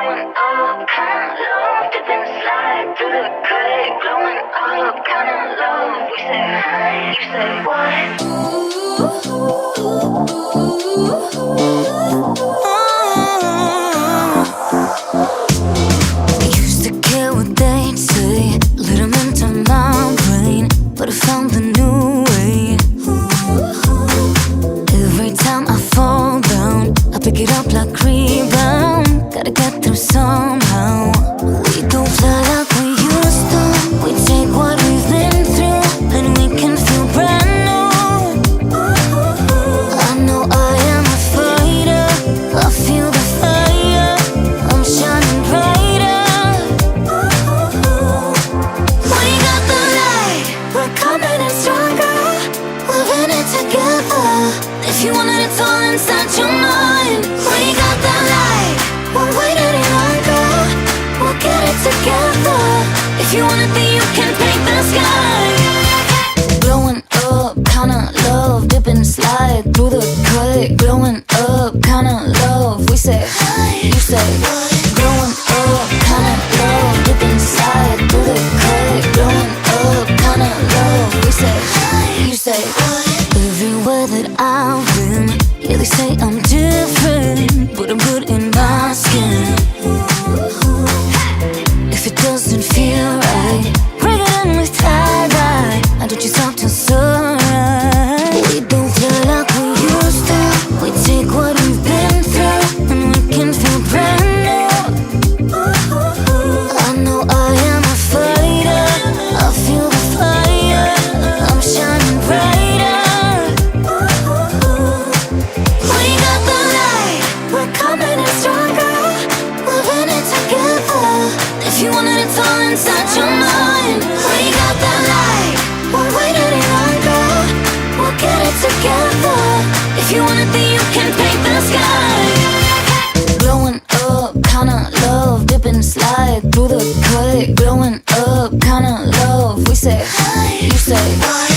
glowing up, kind of love, dip and slide through the cut, glowing up, kind of love. We say hi, you say what? I used to care what they'd say, let them into my brain, but I found the new way. Every time I fall down, I pick it up like rebound. Gotta get through somehow. We don't fly like we used to. We take what we've been through, and we can feel brand new. I know I am a fighter, I feel the fire, I'm shining brighter. We got the light, we're coming in stronger, we're in it together. If you want it, it's all inside your mind. We got the light, won't wait any longer, we'll get it together. If you want it, then you can paint the sky. Glowing up, kinda love, dip and slide through the cut. Glowing up, kinda love, we say hi, you say what? Glowing up, kinda love, dip and slide through the cut. Glowing up, kinda love, we say hi, you say what? Everywhere that I've been, yeah, they say I'm different, but I'm good in my skin. If it doesn't feel right, bring it in with tie-dye. I don't you stop till sunrise. We don't feel like we used to. We take what we've been through, and we can feel brand new. I know I am a fighter, I feel the fire, I'm shining brighter. We got the light, we're coming in stronger, we're in it together. If you want it, it's all inside your mind. We got the light, won't wait any longer, we'll get it together. If you want it, then you can paint the sky. Glowing up, kinda love, dip and slide through the cut. Glowing up, kinda love, we say hi, you say what?